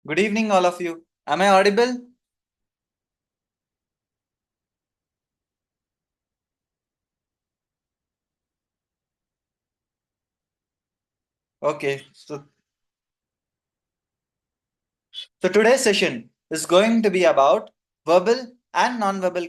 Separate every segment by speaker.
Speaker 1: Good evening, all of you. Am I audible? Okay, so today's session is going to be about verbal and non-verbal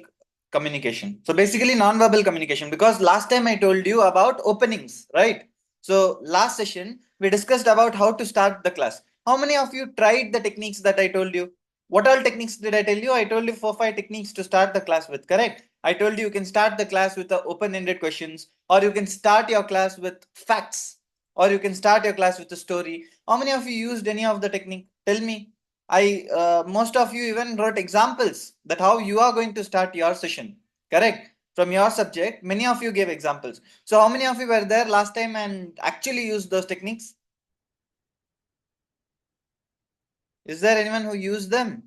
Speaker 1: communication. So basically non-verbal communication, because last time I told you about openings, right? So last session we discussed about how to start the class. How many of you tried the techniques that I told you? What all techniques did I tell you? I told you 4 5 techniques to start the class with, correct? I told you can start the class with the open-ended questions, or you can start your class with facts, or you can start your class with a story. How many of you used any of the technique? Tell me. I Most of you even wrote examples that how you are going to start your session. Correct? From your subject, many of you gave examples. So how many of you were there last time and actually used those techniques? Is there anyone who used them?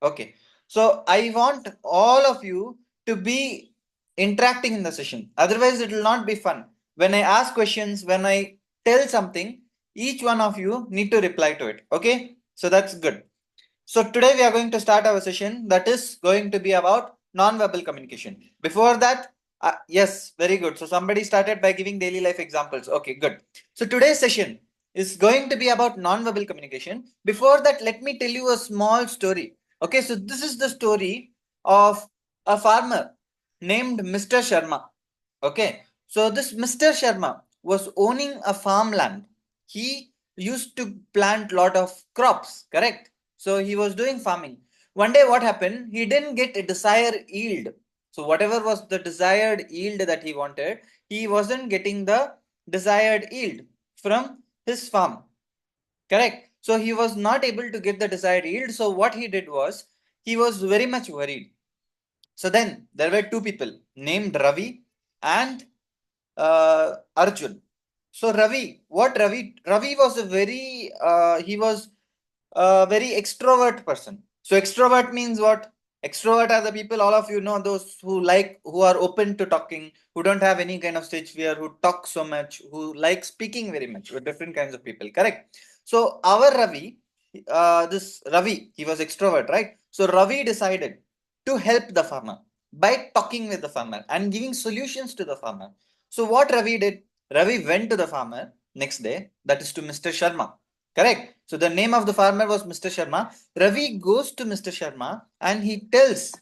Speaker 1: Okay. So I want all of you to be interacting in the session. Otherwise, it will not be fun. When I ask questions, when I tell something, each one of you need to reply to it. Okay. So that's good. So today we are going to start our session that is going to be about non-verbal communication. Before that, yes, very good. So somebody started by giving daily life examples. Okay, good. So today's session is going to be about non-verbal communication. Before that, let me tell you a small story. Okay, so this is the story of a farmer named Mr. Sharma. Okay, so this Mr. Sharma was owning a farmland. He used to plant lot of crops, correct? So he was doing farming. One day, what happened? He didn't get a desired yield. So whatever was the desired yield that he wanted, he wasn't getting the desired yield from his farm. Correct. So he was not able to get the desired yield. So what he did was he was very much worried. So then there were two people named Ravi and Arjun. So Ravi was a very he was a very extrovert person. So extrovert means what? Extrovert are the people, all of you know, those who are open to talking, who don't have any kind of stage fear, who talk so much, who like speaking very much with different kinds of people, correct? So our Ravi, this Ravi, he was extrovert, right? So Ravi decided to help the farmer by talking with the farmer and giving solutions to the farmer. So what Ravi did? Ravi went to the farmer next day, that is to Mr. Sharma. Correct. So the name of the farmer was Mr. Sharma. Ravi goes to Mr. Sharma and he tells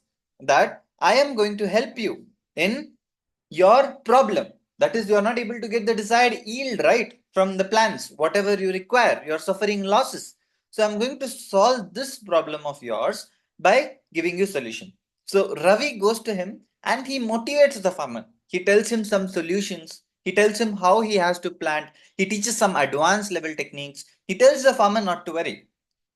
Speaker 1: that I am going to help you in your problem. That is, you are not able to get the desired yield, right, from the plants, whatever you require. You are suffering losses. So I'm going to solve this problem of yours by giving you solution. So Ravi goes to him and he motivates the farmer. He tells him some solutions. He tells him how he has to plant. He teaches some advanced level techniques. He tells the farmer not to worry.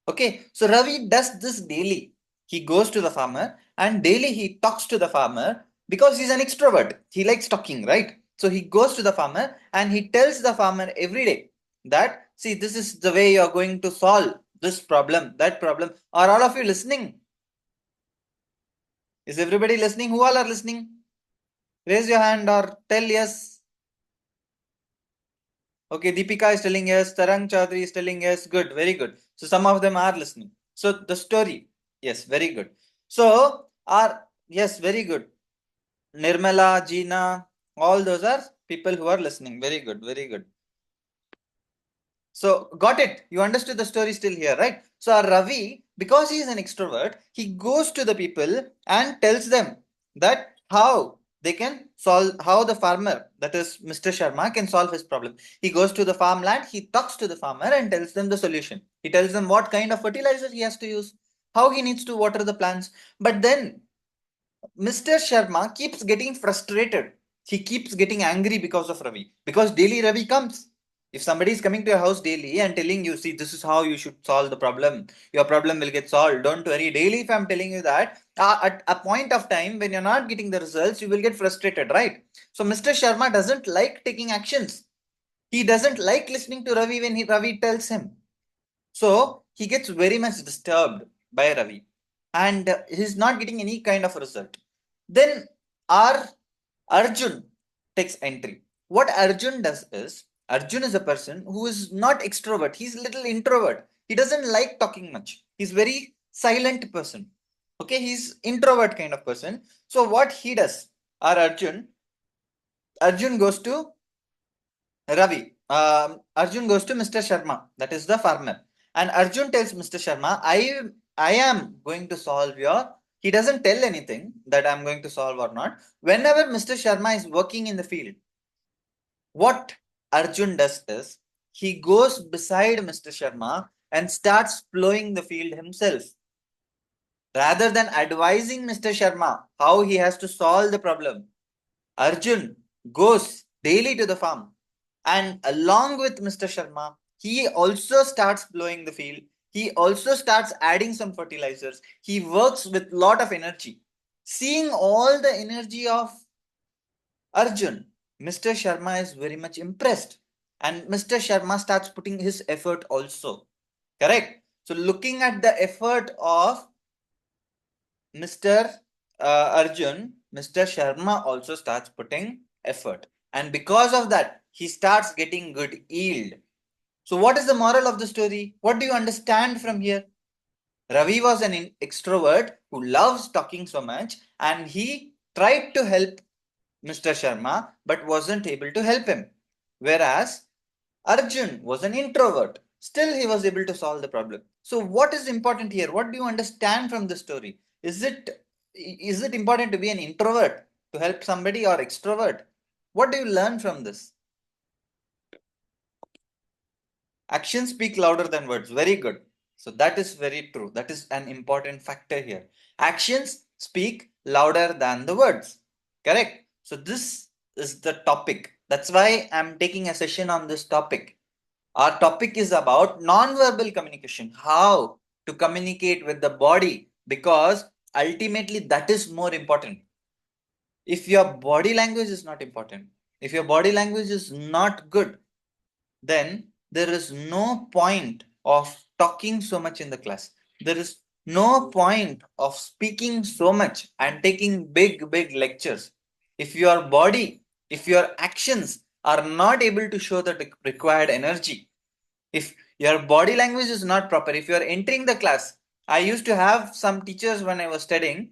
Speaker 1: Okay, so Ravi does this daily. He goes to the farmer and daily he talks to the farmer because he's an extrovert. He likes talking, right? So he goes to the farmer and he tells the farmer every day that, see, this is the way you're going to solve this problem, that problem. Are all of you listening? Is everybody listening? Who all are listening? Raise your hand or tell yes. Okay, Deepika is telling yes. Tarang Chaudhary is telling yes. Good, very good. So some of them are listening. So the story, yes, very good. So yes, very good. Nirmala, Gina, all those are people who are listening. Very good, very good. So got it. You understood the story still here, right? So our Ravi, because he is an extrovert, he goes to the people and tells them that how they can solve, how the farmer, that is Mr. Sharma, can solve his problem. He goes to the farmland, he talks to the farmer and tells them the solution. He tells them what kind of fertilizer he has to use, how he needs to water the plants. But then Mr. Sharma keeps getting frustrated. He keeps getting angry because of Ravi. Because daily Ravi comes. If somebody is coming to your house daily and telling you, see, this is how you should solve the problem, your problem will get solved. Don't worry. Daily, if I'm telling you that, at a point of time when you're not getting the results, you will get frustrated, right? So Mr. Sharma doesn't like taking actions. He doesn't like listening to Ravi when Ravi tells him. So he gets very much disturbed by Ravi and he's not getting any kind of result. Then Our Arjun takes entry. What Arjun does is, Arjun is a person who is not extrovert. He's a little introvert. He doesn't like talking much. He's very silent person. Okay, he's introvert kind of person. So what he does, our Arjun goes to Ravi. Arjun goes to Mr. Sharma, that is the farmer. And Arjun tells Mr. Sharma, I am going to solve your. He doesn't tell anything that I'm going to solve or not. Whenever Mr. Sharma is working in the field, what Arjun does is he goes beside Mr. Sharma and starts plowing the field himself. Rather than advising Mr. Sharma how he has to solve the problem, Arjun goes daily to the farm and along with Mr. Sharma, he also starts blowing the field. He also starts adding some fertilizers. He works with lot of energy. Seeing all the energy of Arjun, Mr. Sharma is very much impressed. And Mr. Sharma starts putting his effort also. Correct? So looking at the effort of Mr. Arjun, Mr. Sharma also starts putting effort. And because of that, he starts getting good yield. So, what is the moral of the story? What do you understand from here? Ravi was an extrovert who loves talking so much and he tried to help Mr. Sharma but wasn't able to help him. Whereas Arjun was an introvert. Still, he was able to solve the problem. So, what is important here? What do you understand from the story? Is it important to be an introvert to help somebody or extrovert? What do you learn from this? Actions speak louder than words. Very good. So that is very true. That is an important factor here. Actions speak louder than the words. Correct. So this is the topic. That's why I'm taking a session on this topic. Our topic is about non-verbal communication. How to communicate with the body, because ultimately that is more important. If your body language is not important, if your body language is not good, then there is no point of talking so much in the class. There is no point of speaking so much and taking big lectures. If your body, if your actions are not able to show the required energy, if your body language is not proper, if you are entering the class, I used to have some teachers when I was studying.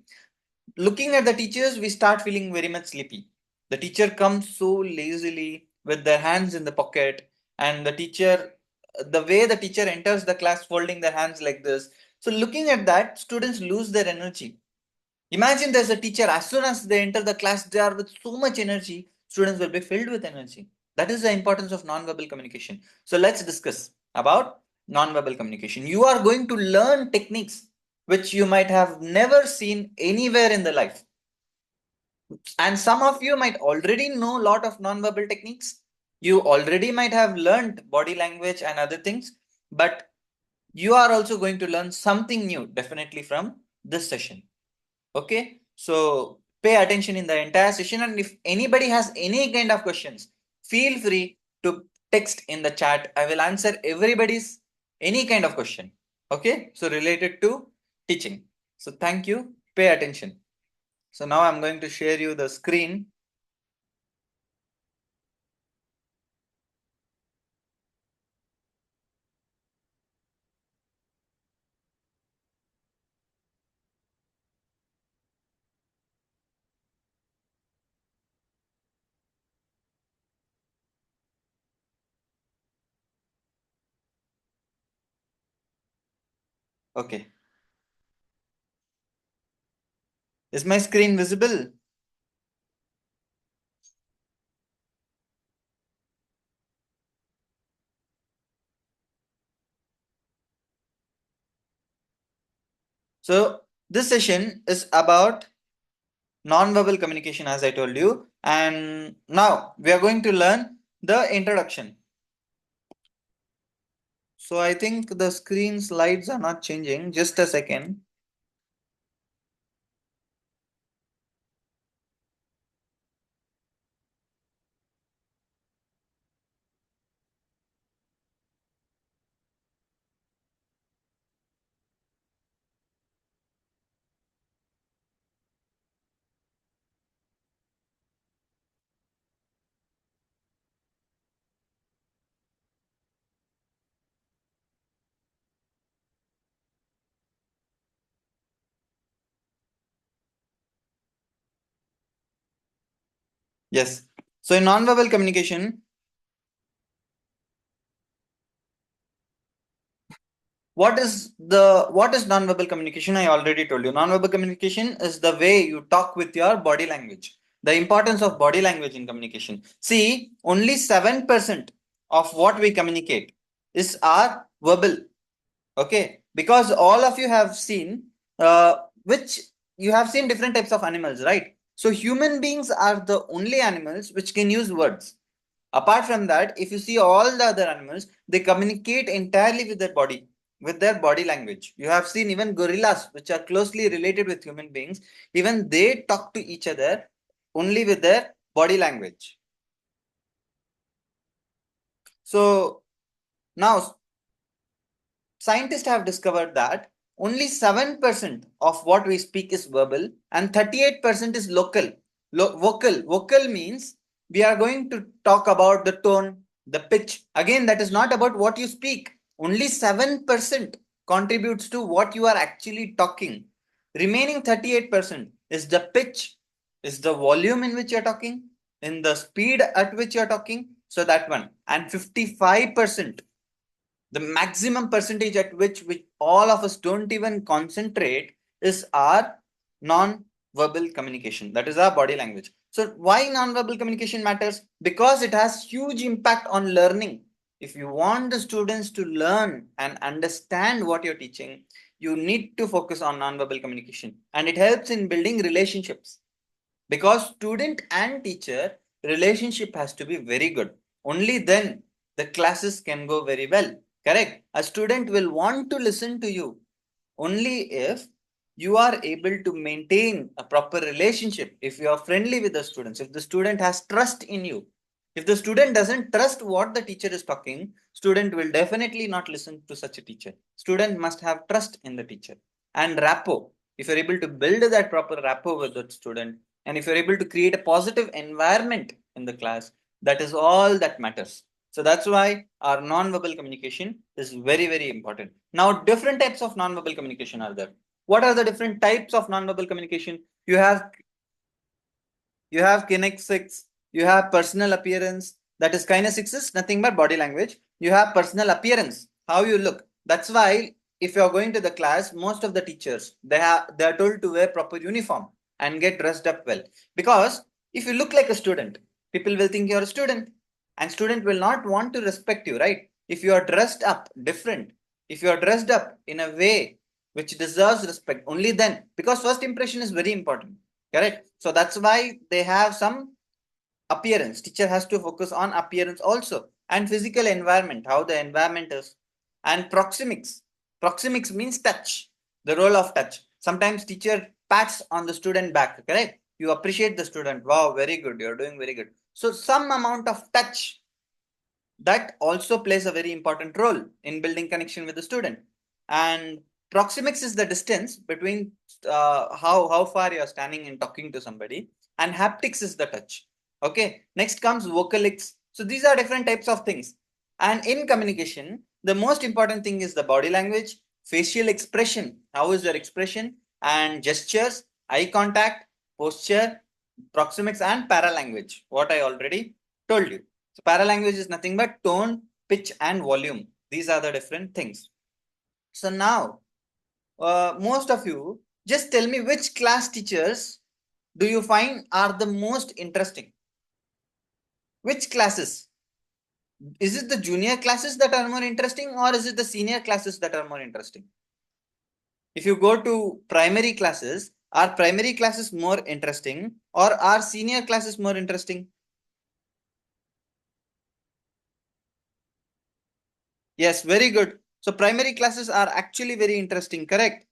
Speaker 1: Looking at the teachers, we start feeling very much sleepy. The teacher comes so lazily with their hands in the pocket, and the way the teacher enters the class folding their hands like this. So, looking at that, students lose their energy. Imagine there's a teacher, as soon as they enter the class, they are with so much energy, students will be filled with energy. That is the importance of non-verbal communication. So, let's discuss about non-verbal communication. You are going to learn techniques which you might have never seen anywhere in the life. And some of you might already know a lot of non-verbal techniques. You already might have learned body language and other things, but you are also going to learn something new definitely from this session. Okay, so pay attention in the entire session, and if anybody has any kind of questions, feel free to text in the chat. I will answer everybody's any kind of question. Okay, so related to teaching. So thank you, pay attention. So now I'm going to share you the screen. Okay, is my screen visible? So this session is about non-verbal communication, as I told you, and now we are going to learn the introduction. So I think the screen slides are not changing. Just a second. Yes. So in non-verbal communication, what is non-verbal communication? I already told you. Non-verbal communication is the way you talk with your body language. The importance of body language in communication. See, only 7% of what we communicate is our verbal. Okay, because all of you have seen which you have seen different types of animals, right? So human beings are the only animals which can use words. Apart from that, if you see all the other animals, they communicate entirely with their body language. You have seen even gorillas, which are closely related with human beings, even they talk to each other only with their body language. So now scientists have discovered that only 7% of what we speak is verbal and 38% is local. Vocal. Vocal means we are going to talk about the tone, the pitch. Again, that is not about what you speak. Only 7% contributes to what you are actually talking. Remaining 38% is the pitch, is the volume in which you're talking, in the speed at which you're talking. So that one. And 55%, the maximum percentage at which we all of us don't even concentrate, is our non-verbal communication. That is our body language. So why non-verbal communication matters? Because it has huge impact on learning. If you want the students to learn and understand what you're teaching, you need to focus on non-verbal communication, and it helps in building relationships, because student and teacher relationship has to be very good. Only then the classes can go very well. Correct? A student will want to listen to you only if you are able to maintain a proper relationship, if you are friendly with the students, if the student has trust in you. If the student doesn't trust what the teacher is talking, student will definitely not listen to such a teacher. Student must have trust in the teacher. And rapport, if you're able to build that proper rapport with the student, and if you're able to create a positive environment in the class, that is all that matters. So that's why our non-verbal communication is very, very important. Now, different types of non-verbal communication are there. What are the different types of non-verbal communication? You have kinesics, you have personal appearance. That is, kinesics is nothing but body language. You have personal appearance, how you look. That's why if you are going to the class, most of the teachers, they are told to wear proper uniform and get dressed up well. Because if you look like a student, people will think you're a student, and student will not want to respect you, right? If you are dressed up different, if you are dressed up in a way which deserves respect, only then, because first impression is very important. Correct? So that's why they have some appearance. Teacher has to focus on appearance also, and physical environment, how the environment is, and proxemics. Proxemics means touch, the role of touch. Sometimes teacher pats on the student back. Correct? You appreciate the student. Wow, very good. You're doing very good. So some amount of touch, that also plays a very important role in building connection with the student. And proxemics is the distance between how far you are standing and talking to somebody, and haptics is the touch. Okay, next comes vocalics. So these are different types of things. And in communication, the most important thing is the body language, facial expression, how is their expression, and gestures, eye contact, posture, proxemics, and paralanguage, what I already told you. So paralanguage is nothing but tone, pitch, and volume. These are the different things. So now, most of you, just tell me which class teachers do you find are the most interesting? Which classes? Is it the junior classes that are more interesting, or is it the senior classes that are more interesting? If you go to primary classes, are primary classes more interesting, or are senior classes more interesting? Yes, very good. So primary classes are actually very interesting, correct?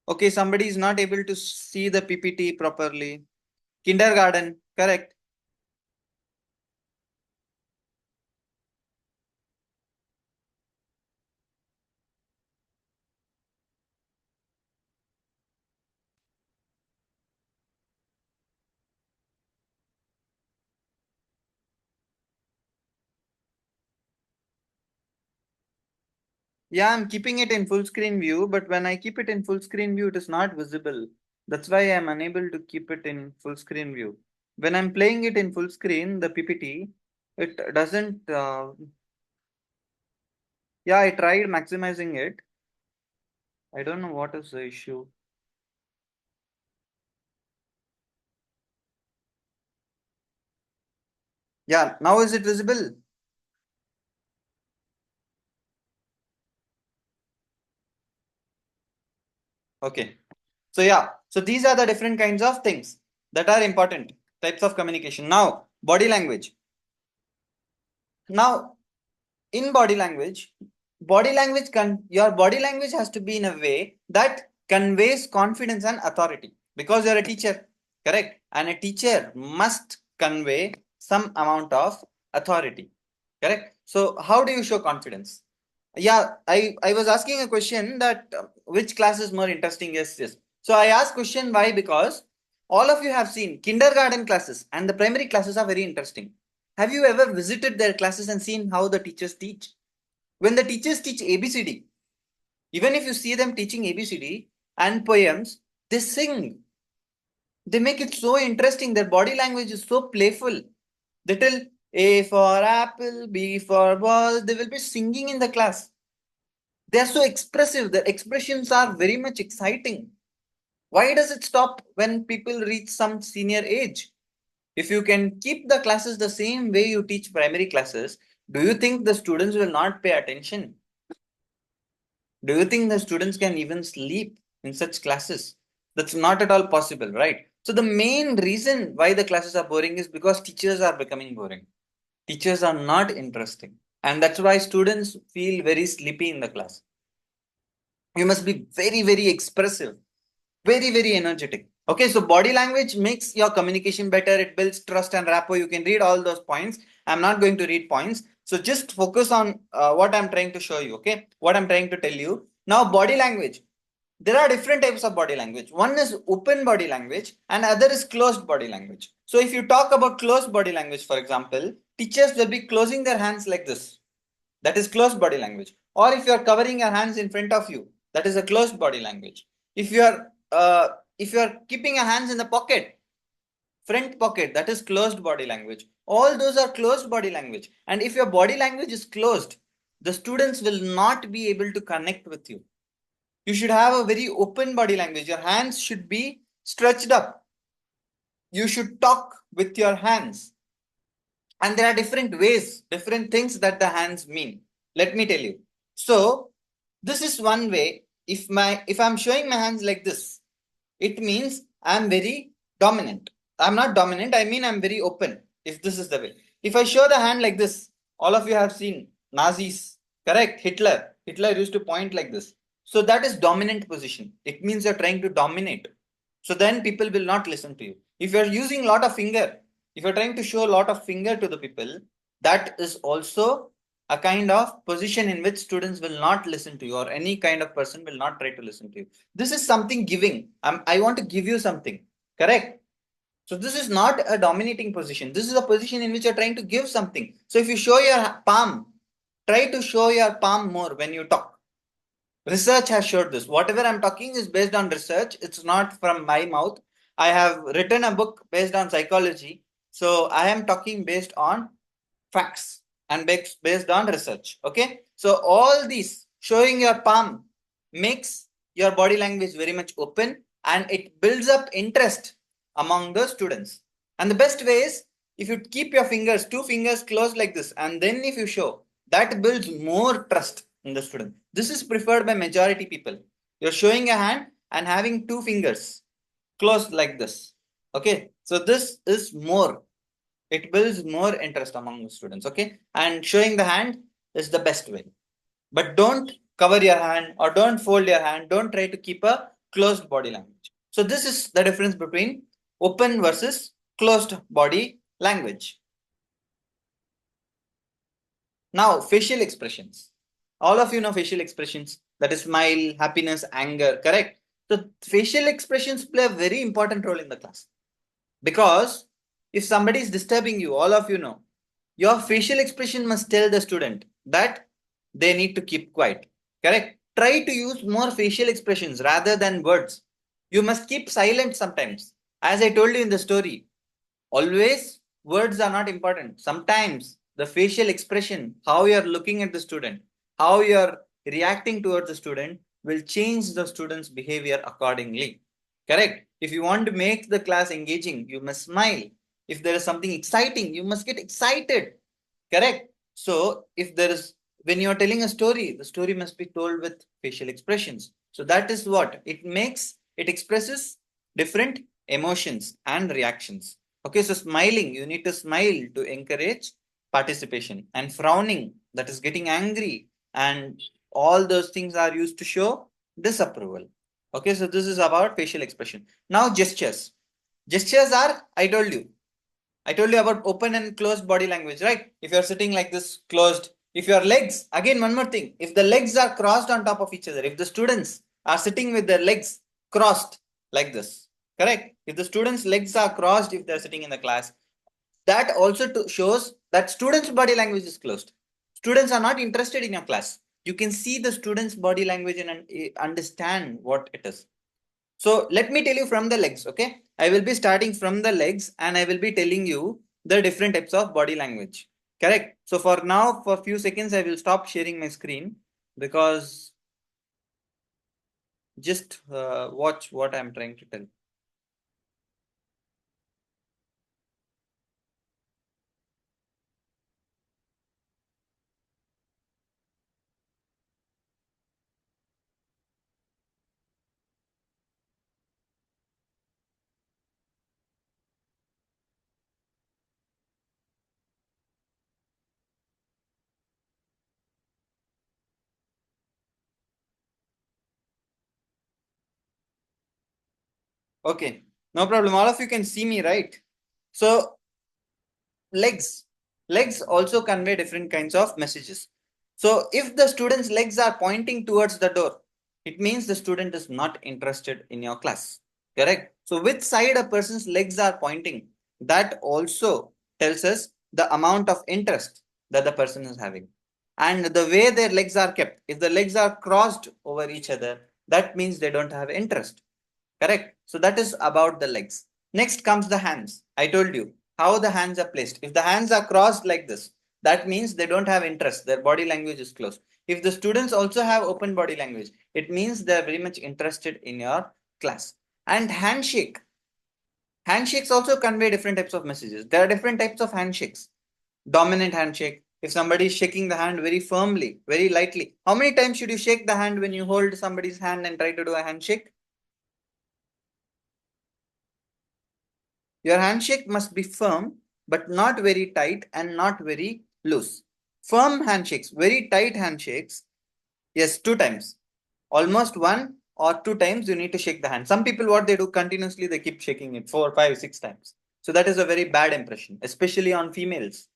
Speaker 1: Okay, somebody is not able to see the PPT properly. Kindergarten, correct? Yeah, I'm keeping it in full screen view, but when I keep it in full screen view, it is not visible. That's why I'm unable to keep it in full screen view. When I'm playing it in full screen, the PPT, it doesn't. Yeah, I tried maximizing it. I don't know what is the issue. Yeah, now is it visible? Okay. So yeah, so these are the different kinds of things that are important types of communication. Now, body language. Now, in body language your body language has to be in a way that conveys confidence and authority because you're a teacher, correct? And a teacher must convey some amount of authority, correct? So how do you show confidence? Yeah, I was asking a question that which class is more interesting. Yes. So I asked question why, because all of you have seen kindergarten classes and the primary classes are very interesting. Have you ever visited their classes and seen how the teachers teach? When the teachers teach ABCD, even if you see them teaching ABCD and poems, they sing. They make it so interesting. Their body language is so playful. They tell A for apple, B for ball. They will be singing in the class. They are so expressive. Their expressions are very much exciting. Why does it stop when people reach some senior age? If you can keep the classes the same way you teach primary classes, do you think the students will not pay attention? Do you think the students can even sleep in such classes? That's not at all possible, right? So the main reason why the classes are boring is because teachers are becoming boring. Teachers are not interesting. And that's why students feel very sleepy in the class. You must be very, very expressive, very, very energetic. Okay, so body language makes your communication better. It builds trust and rapport. You can read all those points. I'm not going to read points. So just focus on what I'm trying to show you. Okay, what I'm trying to tell you. Now, body language. There are different types of body language. One is open body language and other is closed body language. So if you talk about closed body language, for example, teachers will be closing their hands like this. That is closed body language. Or if you are covering your hands in front of you, that is a closed body language. If you are keeping your hands in the pocket, front pocket, that is closed body language. All those are closed body language. And if your body language is closed, the students will not be able to connect with you. You should have a very open body language. Your hands should be stretched up. You should talk with your hands. And there are different ways, different things that the hands mean. Let me tell you. So this is one way. If I'm showing my hands like this, it means I'm very dominant. I'm not dominant, I mean I'm very open. If this is the way. If I show the hand like this, all of you have seen Nazis, correct? Hitler used to point like this. So that is dominant position. It means you're trying to dominate. So then people will not listen to you. If you're using a lot of finger, if you're trying to show a lot of finger to the people, that is also a kind of position in which students will not listen to you, or any kind of person will not try to listen to you. This is something giving. I want to give you something, correct? So this is not a dominating position. This is a position in which you're trying to give something. So if you show your palm, try to show your palm more when you talk. Research has showed this. Whatever I'm talking is based on research. It's not from my mouth. I have written a book based on psychology. So I am talking based on facts and based on research. Okay. So all these showing your palm makes your body language very much open and it builds up interest among the students. And the best way is if you keep your fingers, two fingers closed like this, and then if you show, that builds more trust in the student. This is preferred by majority people. You're showing a hand and having two fingers closed like this. Okay. So this is more, it builds more interest among the students. Okay. And showing the hand is the best way. But don't cover your hand or don't fold your hand. Don't try to keep a closed body language. So this is the difference between open versus closed body language. Now, facial expressions. All of you know facial expressions. That is smile, happiness, anger, correct? So facial expressions play a very important role in the class. Because if somebody is disturbing you, all of you know, your facial expression must tell the student that they need to keep quiet. Correct? Try to use more facial expressions rather than words. You must keep silent sometimes. As I told you in the story, always words are not important. Sometimes the facial expression, how you are looking at the student, how you are reacting towards the student will change the student's behavior accordingly. Correct? If you want to make the class engaging, you must smile. If there is something exciting, you must get excited. Correct? So if there is, when you are telling a story, the story must be told with facial expressions. So that is what it makes, it expresses different emotions and reactions. Okay, so smiling, you need to smile to encourage participation, and frowning, that is getting angry, and all those things are used to show disapproval. Okay, so this is about facial expression. Now gestures. Gestures are, I told you about open and closed body language, right? If you're sitting like this, closed. If your legs, again, one more thing. If the legs are crossed on top of each other, if the students are sitting with their legs crossed like this, correct? If the students' legs are crossed, if they're sitting in the class, that also shows that students' body language is closed. Students are not interested in your class. You can see the students' body language and understand what it is. So let me tell you from the legs, okay? I will be starting from the legs and I will be telling you the different types of body language. Correct? So for now, for a few seconds, I will stop sharing my screen because just watch what I'm trying to tell. Okay, no problem. All of you can see me, right? So legs. Legs also convey different kinds of messages. So if the student's legs are pointing towards the door, it means the student is not interested in your class. Correct? So which side a person's legs are pointing, that also tells us the amount of interest that the person is having. And the way their legs are kept, if the legs are crossed over each other, that means they don't have interest. Correct? So that is about the legs. Next comes the hands. I told you how the hands are placed. If the hands are crossed like this, that means they don't have interest. Their body language is closed. If the students also have open body language, it means they're very much interested in your class. And handshake. Handshakes also convey different types of messages. There are different types of handshakes. Dominant handshake. If somebody is shaking the hand very firmly, very lightly. How many times should you shake the hand when you hold somebody's hand and try to do a handshake? Your handshake must be firm, but not very tight and not very loose. Firm handshakes, very tight handshakes, yes, two times. Almost one or two times you need to shake the hand. Some people, what they do continuously, they keep shaking it 4, 5, 6 times. So that is a very bad impression, especially on females.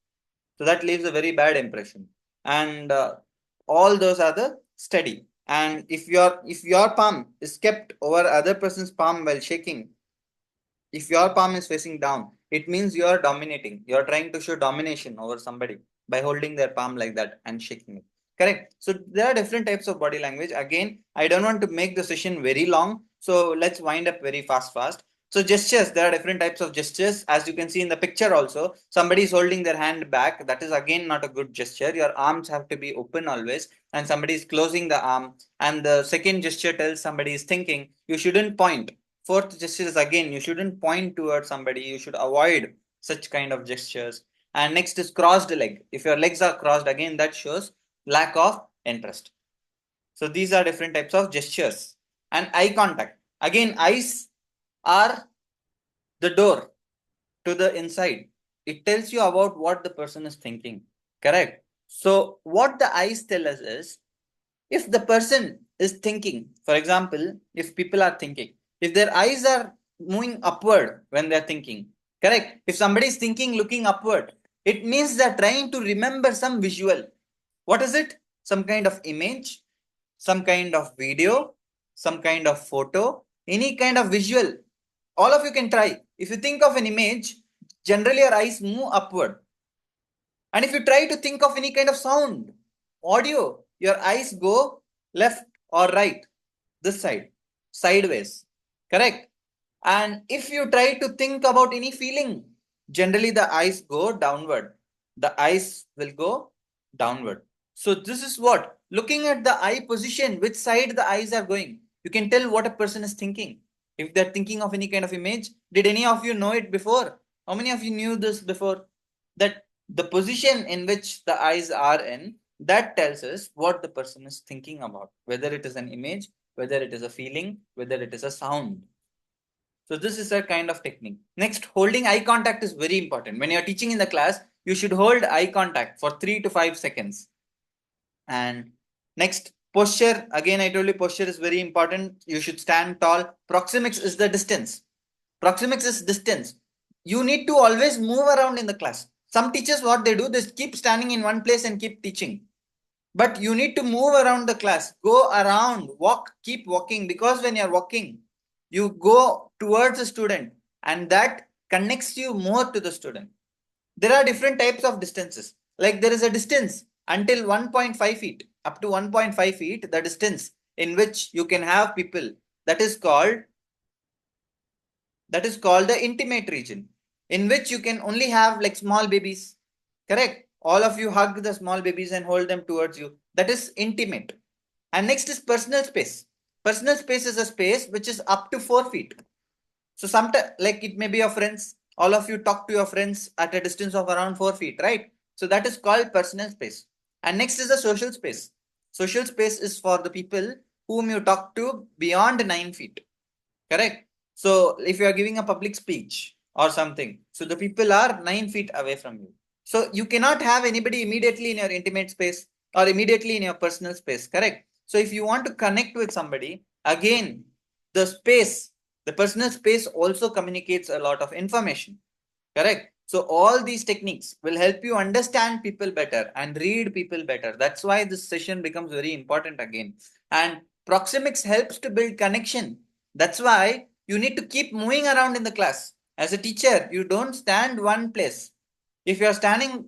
Speaker 1: So that leaves a very bad impression. And all those are the steady. And if your palm is kept over other person's palm while shaking, if your palm is facing down, it means you are dominating. You are trying to show domination over somebody by holding their palm like that and shaking it. Correct. So there are different types of body language. Again, I don't want to make the session very long. So let's wind up very fast. So gestures, there are different types of gestures. As you can see in the picture also, somebody is holding their hand back. That is again not a good gesture. Your arms have to be open always. And somebody is closing the arm. And the second gesture tells somebody is thinking. You shouldn't point. Fourth gesture is again, you shouldn't point towards somebody. You should avoid such kind of gestures. And next is crossed leg. If your legs are crossed, again, that shows lack of interest. So these are different types of gestures. And eye contact. Again, eyes are the door to the inside. It tells you about what the person is thinking. Correct? So what the eyes tell us is, if the person is thinking, for example, if people are thinking, if their eyes are moving upward when they're thinking, correct? If somebody is thinking looking upward, it means they're trying to remember some visual. What is it? Some kind of image, some kind of video, some kind of photo, any kind of visual. All of you can try. If you think of an image, generally your eyes move upward. And if you try to think of any kind of sound, audio, your eyes go left or right, this side, sideways. Correct. And if you try to think about any feeling, generally the eyes go downward. The eyes will go downward. So this is what, looking at the eye position, which side the eyes are going, you can tell what a person is thinking. If they're thinking of any kind of image, did any of you know it before? How many of you knew this before? That the position in which the eyes are in, that tells us what the person is thinking about, whether it is an image, whether it is a feeling, whether it is a sound. So this is a kind of technique. Next, holding eye contact is very important. When you're teaching in the class, you should hold eye contact for 3 to 5 seconds. And next, posture. Again, I told you posture is very important. You should stand tall. Proxemics is the distance. Proxemics is distance. You need to always move around in the class. Some teachers, what they do, they keep standing in one place and keep teaching. But you need to move around the class, go around, walk, keep walking, because when you're walking, you go towards the student and that connects you more to the student. There are different types of distances. Like there is a distance until 1.5 feet, up to 1.5 feet, the distance in which you can have people, that is called the intimate region, in which you can only have like small babies. Correct? All of you hug the small babies and hold them towards you. That is intimate. And next is personal space. Personal space is a space which is up to 4 feet. So sometimes, like it may be your friends, all of you talk to your friends at a distance of around 4 feet, right? So that is called personal space. And next is the social space. Social space is for the people whom you talk to beyond 9 feet. Correct? So if you are giving a public speech or something, so the people are 9 feet away from you. So you cannot have anybody immediately in your intimate space or immediately in your personal space. Correct? So if you want to connect with somebody, again, the space, the personal space also communicates a lot of information. Correct? So all these techniques will help you understand people better and read people better. That's why this session becomes very important again. And proxemics helps to build connection. That's why you need to keep moving around in the class. As a teacher, you don't stand one place. If you're standing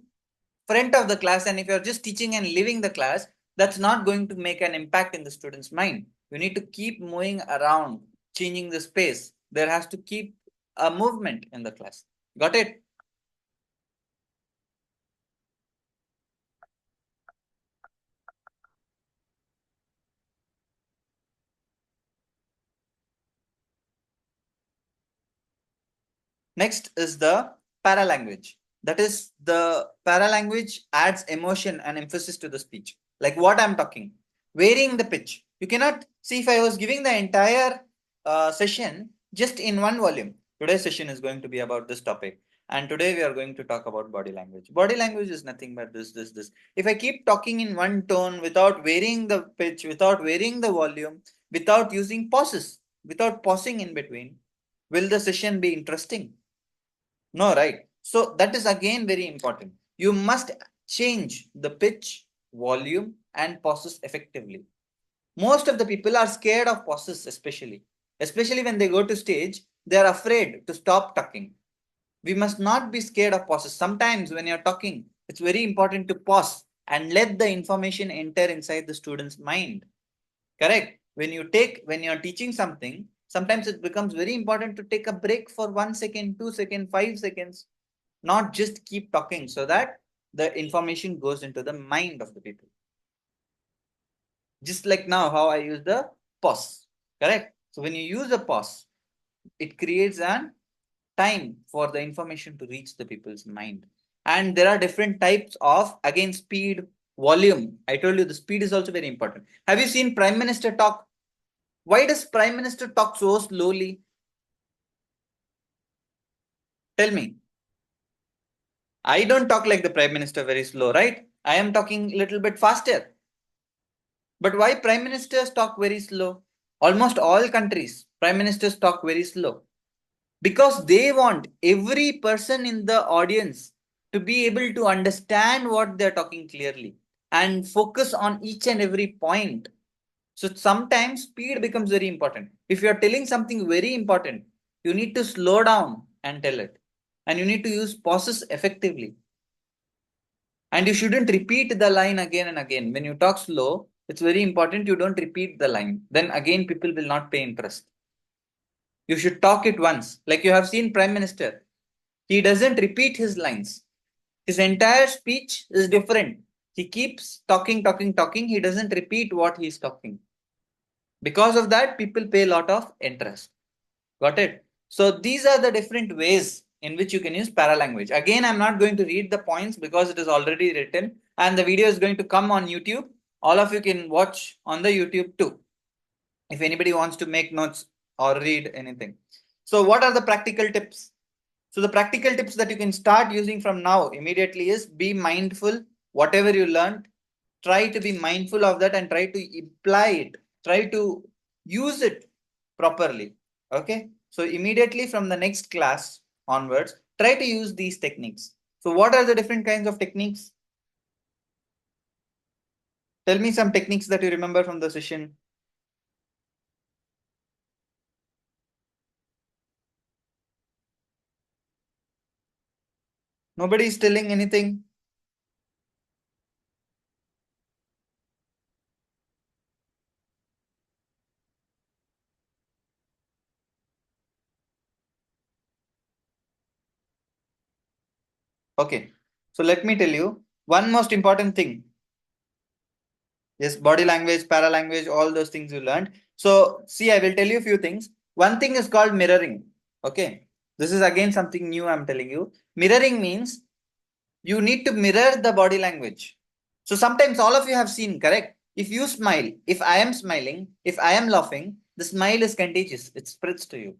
Speaker 1: front of the class and if you're just teaching and leaving the class, that's not going to make an impact in the student's mind. You need to keep moving around, changing the space. There has to keep a movement in the class. Got it? Next is the paralanguage. That is, the paralanguage adds emotion and emphasis to the speech. Like what I'm talking, varying the pitch. You cannot see, if I was giving the entire session just in one volume. Today's session is going to be about this topic. And today we are going to talk about body language. Body language is nothing but this. If I keep talking in one tone without varying the pitch, without varying the volume, without using pauses, without pausing in between, will the session be interesting? No, right? So that is again very important. You must change the pitch, volume, and pauses effectively. Most of the people are scared of pauses, especially when they go to stage, they are afraid to stop talking. We must not be scared of pauses. Sometimes when you're talking, it's very important to pause and let the information enter inside the student's mind. Correct? When you're teaching something, sometimes it becomes very important to take a break for 1 second, 2 seconds, 5 seconds, not just keep talking, so that the information goes into the mind of the people. Just like now, how I use the pause. Correct? So when you use a pause, it creates an time for the information to reach the people's mind. And there are different types of, again, speed, volume. I told you the speed is also very important. Have you seen Prime Minister talk? Why does Prime Minister talk so slowly? Tell me. I don't talk like the Prime Minister very slow, right? I am talking a little bit faster. But why Prime Ministers talk very slow? Almost all countries, Prime Ministers talk very slow. Because they want every person in the audience to be able to understand what they're talking clearly and focus on each and every point. So sometimes speed becomes very important. If you're telling something very important, you need to slow down and tell it. And you need to use pauses effectively. And you shouldn't repeat the line again and again. When you talk slow, it's very important you don't repeat the line. Then again, people will not pay interest. You should talk it once. Like you have seen Prime Minister. He doesn't repeat his lines. His entire speech is different. He keeps talking, talking, talking. He doesn't repeat what he's talking. Because of that, people pay a lot of interest. Got it? So these are the different ways in which you can use paralanguage. Again, I'm not going to read the points because it is already written and the video is going to come on YouTube. All of you can watch on the YouTube too, if anybody wants to make notes or read anything. So what are the practical tips? So the practical tips that you can start using from now immediately is be mindful. Whatever you learned, try to be mindful of that and try to apply it. Try to use it properly. Okay. So immediately from the next class onwards, try to use these techniques. So what are the different kinds of techniques? Tell me some techniques that you remember from the session. Nobody is telling anything. Okay. So let me tell you one most important thing. Yes, body language, paralanguage, all those things you learned. So see, I will tell you a few things. One thing is called mirroring. Okay. This is again something new I'm telling you. Mirroring means you need to mirror the body language. So sometimes all of you have seen, correct? If you smile, if I am smiling, if I am laughing, the smile is contagious. It spreads to you.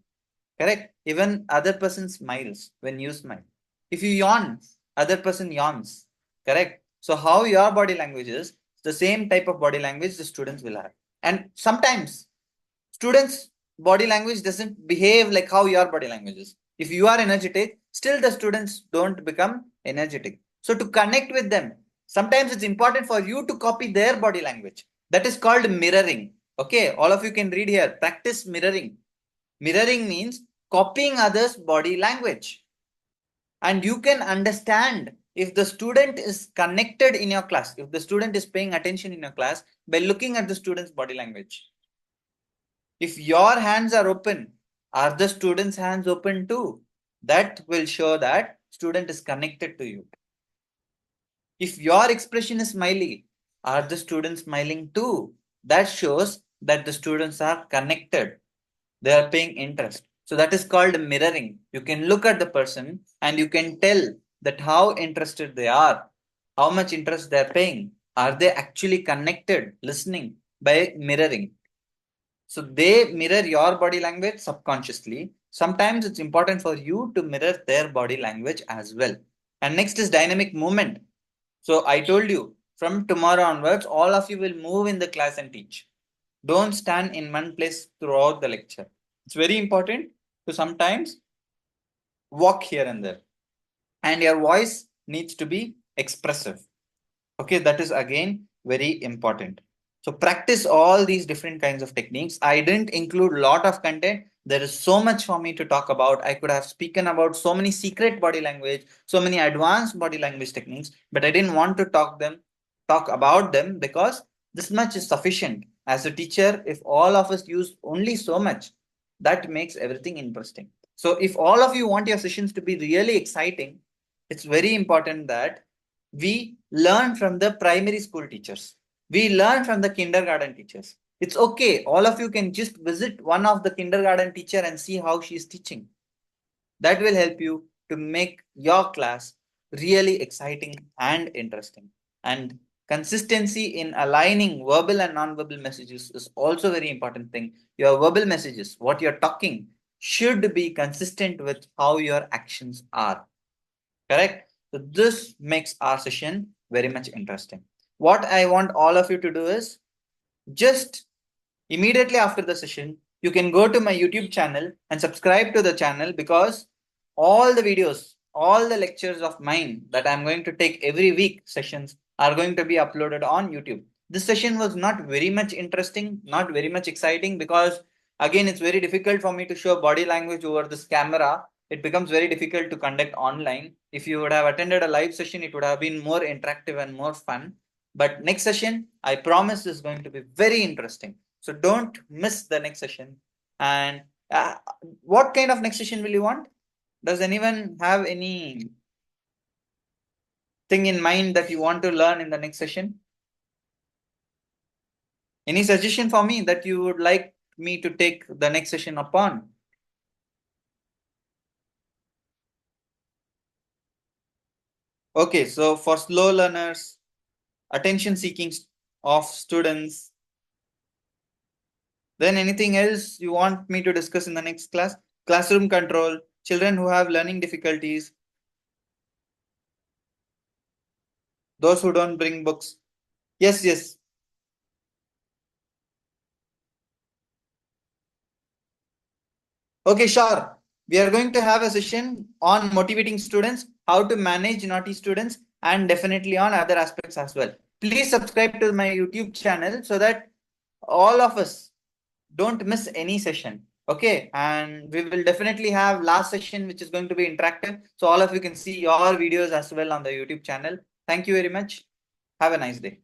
Speaker 1: Correct? Even other person smiles when you smile. If you yawn, other person yawns. Correct? So how your body language is, the same type of body language the students will have. And sometimes students' body language doesn't behave like how your body language is. If you are energetic, still the students don't become energetic. So to connect with them, sometimes it's important for you to copy their body language. That is called mirroring. Okay, all of you can read here. Practice mirroring. Mirroring means copying others' body language. And you can understand if the student is connected in your class, if the student is paying attention in your class by looking at the student's body language. If your hands are open, are the student's hands open too? That will show that student is connected to you. If your expression is smiley, are the students smiling too? That shows that the students are connected. They are paying interest. So that is called mirroring. You can look at the person and you can tell that how interested they are, how much interest they are paying. Are they actually connected, listening by mirroring? So they mirror your body language subconsciously. Sometimes it's important for you to mirror their body language as well. And next is dynamic movement. So I told you from tomorrow onwards, all of you will move in the class and teach. Don't stand in one place throughout the lecture. It's very important to sometimes walk here and there. And your voice needs to be expressive. Okay, that is again very important. So practice all these different kinds of techniques. I didn't include a lot of content. There is so much for me to talk about. I could have spoken about so many secret body language, so many advanced body language techniques, but I didn't want to talk about them because this much is sufficient. As a teacher, if all of us use only so much, that makes everything interesting. So if all of you want your sessions to be really exciting, it's very important that we learn from the primary school teachers. We learn from the kindergarten teachers. It's okay. All of you can just visit one of the kindergarten teacher and see how she is teaching. That will help you to make your class really exciting and interesting. And consistency in aligning verbal and non-verbal messages is also a very important thing. Your verbal messages, what you're talking, should be consistent with how your actions are. Correct? So this makes our session very much interesting. What I want all of you to do is just immediately after the session, you can go to my YouTube channel and subscribe to the channel because all the videos, all the lectures of mine that I'm going to take every week sessions are going to be uploaded on YouTube. This session was not very much interesting, not very much exciting because again, it's very difficult for me to show body language over this camera. It becomes very difficult to conduct online. If you would have attended a live session, it would have been more interactive and more fun. But next session, I promise is going to be very interesting. So don't miss the next session. And Uh, what kind of next session will you want? Does anyone have any thing in mind that you want to learn in the next session? Any suggestion for me that you would like me to take the next session upon? Okay, so for slow learners, attention seeking of students, then anything else you want me to discuss in the next class? Classroom control, children who have learning difficulties, those who don't bring books. Yes, yes. Okay, sure. We are going to have a session on motivating students, how to manage naughty students, and definitely on other aspects as well. Please subscribe to my YouTube channel so that all of us don't miss any session. Okay, and we will definitely have last session which is going to be interactive. So all of you can see your videos as well on the YouTube channel. Thank you very much. Have a nice day.